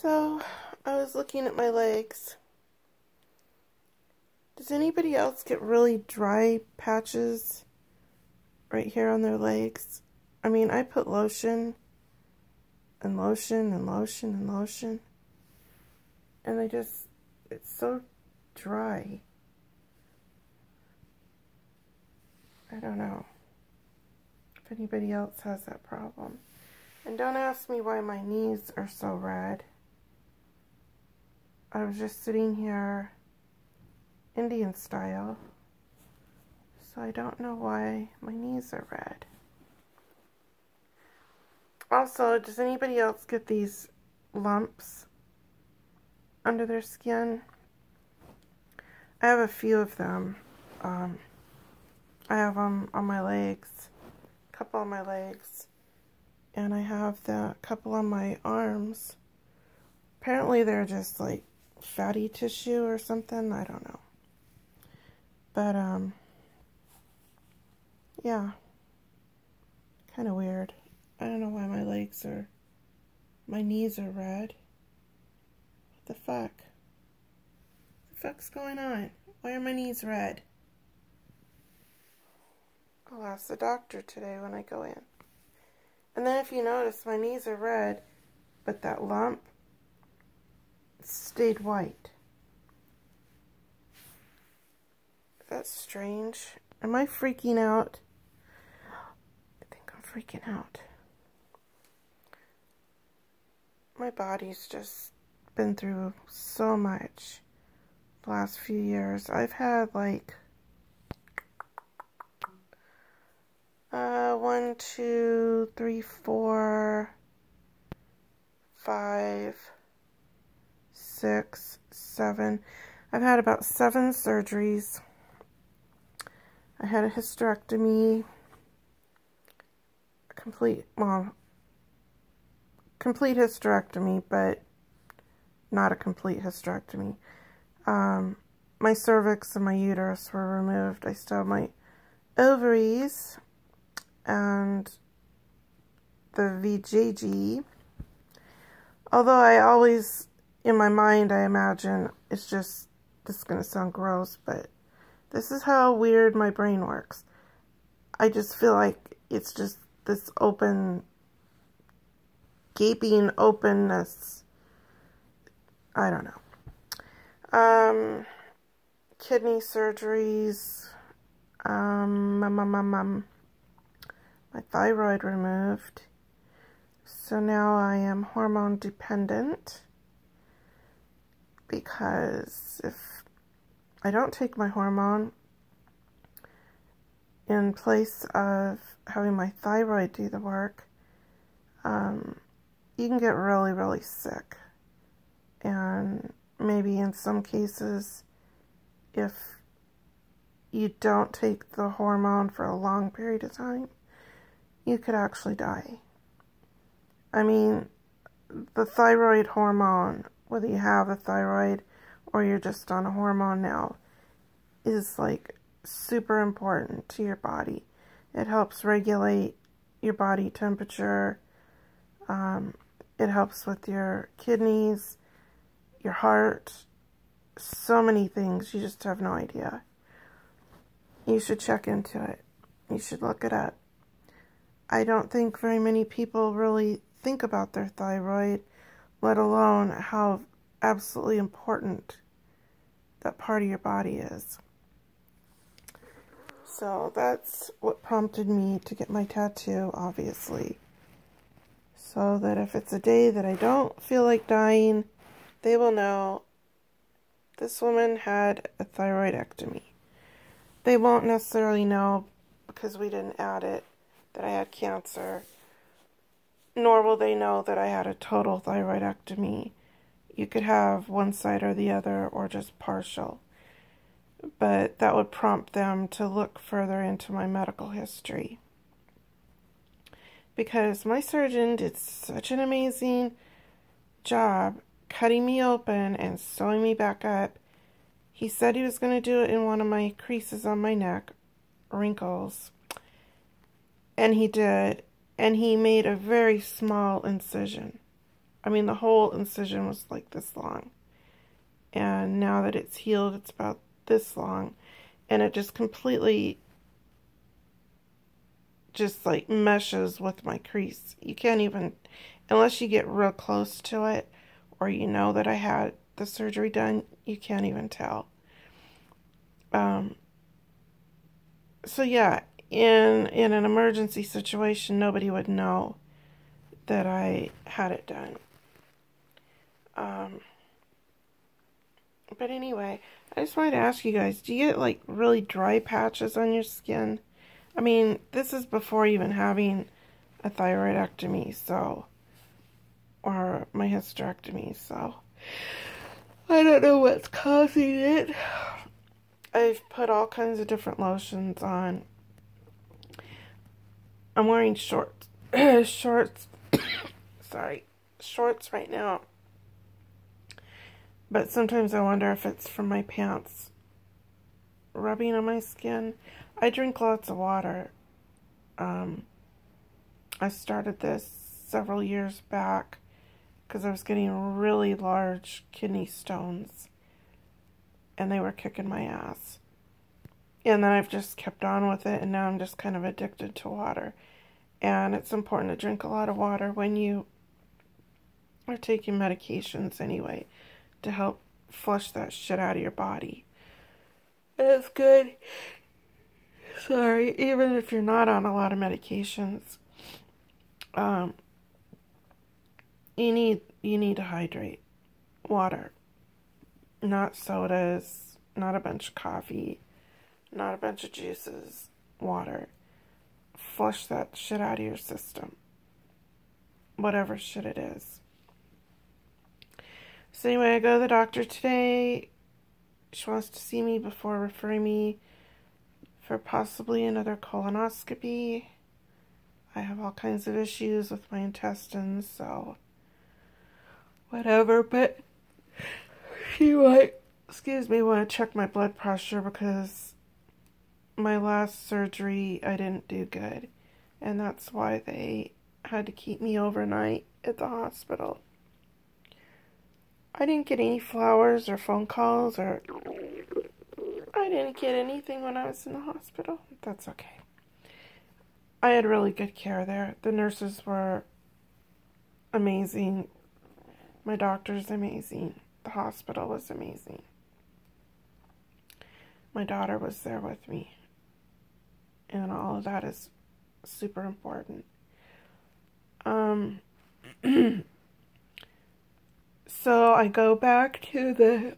So, I was looking at my legs. Does anybody else get really dry patches right here on their legs? I mean, I put lotion and lotion and lotion and lotion, and it's so dry. I don't know if anybody else has that problem. And don't ask me why my knees are so red. I was just sitting here Indian style, so I don't know why my knees are red. Also, does anybody else get these lumps under their skin? I have a few of them. I have them on my legs, a couple on my legs, and I have the couple on my arms. Apparently they're just like fatty tissue or something, I don't know. But, yeah, kind of weird. I don't know why my knees are red. What the fuck? What the fuck's going on? Why are my knees red? I'll ask the doctor today when I go in. And then if you notice, my knees are red, but that lump stayed white. That's strange. Am I freaking out? I think I'm freaking out. My body's just been through so much the last few years. I've had like 1, 2, 3, 4, 5, 6, 7. I've had about 7 surgeries. I had a hysterectomy, complete hysterectomy, but not a complete hysterectomy. My cervix and my uterus were removed. I still have my ovaries and the VJG. Although I always, in my mind, I imagine it's just, this is going to sound gross, but this is how weird my brain works. I just feel like it's just this open, gaping openness. I don't know. Kidney surgeries. My thyroid removed. So now I am hormone dependent, because if I don't take my hormone, in place of having my thyroid do the work, you can get really, really sick. And maybe in some cases, if you don't take the hormone for a long period of time, you could actually die. I mean, the thyroid hormone, whether you have a thyroid or you're just on a hormone now, is like super important to your body. It helps regulate your body temperature. It helps with your kidneys, your heart, so many things. You just have no idea. You should check into it. You should look it up. I don't think very many people really think about their thyroid, let alone how absolutely important that part of your body is. So that's what prompted me to get my tattoo, obviously. So that if it's a day that I don't feel like dying, they will know this woman had a thyroidectomy. They won't necessarily know, because we didn't add it, that I had cancer. Nor will they know that I had a total thyroidectomy. You could have one side or the other, or just partial. But that would prompt them to look further into my medical history. Because my surgeon did such an amazing job cutting me open and sewing me back up. He said he was going to do it in one of my creases on my neck, wrinkles. And he did. And he made a very small incision. I mean, the whole incision was like this long. And now that it's healed, it's about this long. And it just completely just like meshes with my crease. You can't even, unless you get real close to it, or you know that I had the surgery done, you can't even tell. So yeah, in an emergency situation, nobody would know that I had it done. But anyway, I just wanted to ask you guys, do you get like really dry patches on your skin? I mean, this is before even having a thyroidectomy, so, or my hysterectomy, so I don't know what's causing it. I've put all kinds of different lotions on. I'm wearing shorts, shorts right now. But sometimes I wonder if it's from my pants rubbing on my skin. I drink lots of water. I started this several years back because I was getting really large kidney stones and they were kicking my ass. And then I've just kept on with it, and now I'm just kind of addicted to water. And it's important to drink a lot of water when you are taking medications anyway, to help flush that shit out of your body. It's good. Sorry, even if you're not on a lot of medications, you need to hydrate. Water. Not sodas, not a bunch of coffee, not a bunch of juices. Water. Flush that shit out of your system. Whatever shit it is. So anyway, I go to the doctor today. She wants to see me before referring me for possibly another colonoscopy. I have all kinds of issues with my intestines, so whatever, but she might, want to check my blood pressure because my last surgery I didn't do good, and that's why they had to keep me overnight at the hospital. I didn't get any flowers or phone calls, or I didn't get anything when I was in the hospital. That's okay. I had really good care there. The nurses were amazing. My doctor's amazing. The hospital was amazing. My daughter was there with me. And all of that is super important. So I go back to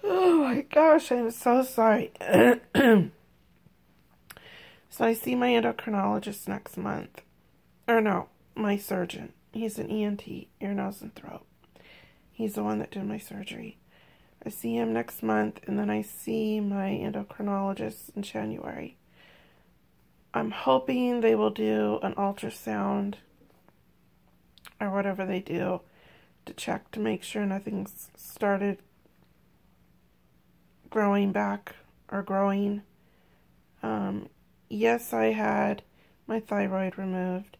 oh my gosh, I'm so sorry. So I see my endocrinologist next month. Or no, my surgeon. He's an ENT, ear, nose, and throat. He's the one that did my surgery. I see him next month, and then I see my endocrinologist in January. I'm hoping they will do an ultrasound or whatever they do to check to make sure nothing's started growing back or growing. Yes, I had my thyroid removed.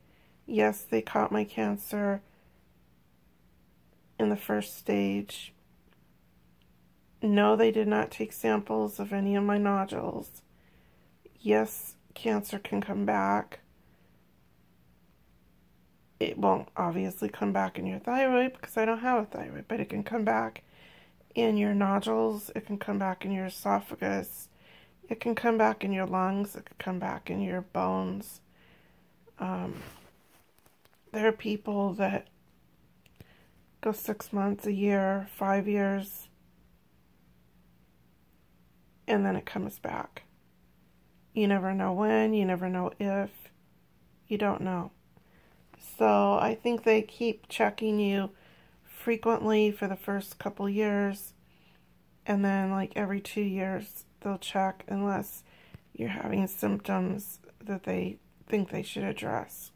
Yes, they caught my cancer in the first stage. No, they did not take samples of any of my nodules. Yes, cancer can come back. It won't obviously come back in your thyroid because I don't have a thyroid, but it can come back in your nodules. It can come back in your esophagus. It can come back in your lungs. It can come back in your bones. There are people that go 6 months, a year, 5 years, and then it comes back. You never know when, you never know if, you don't know. So I think they keep checking you frequently for the first couple years, and then like every 2 years they'll check unless you're having symptoms that they think they should address.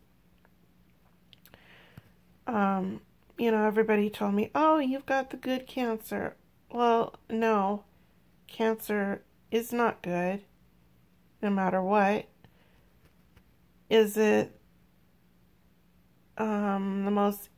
You know, everybody told me, oh, you've got the good cancer. Well, no, cancer is not good, no matter what. Is it the most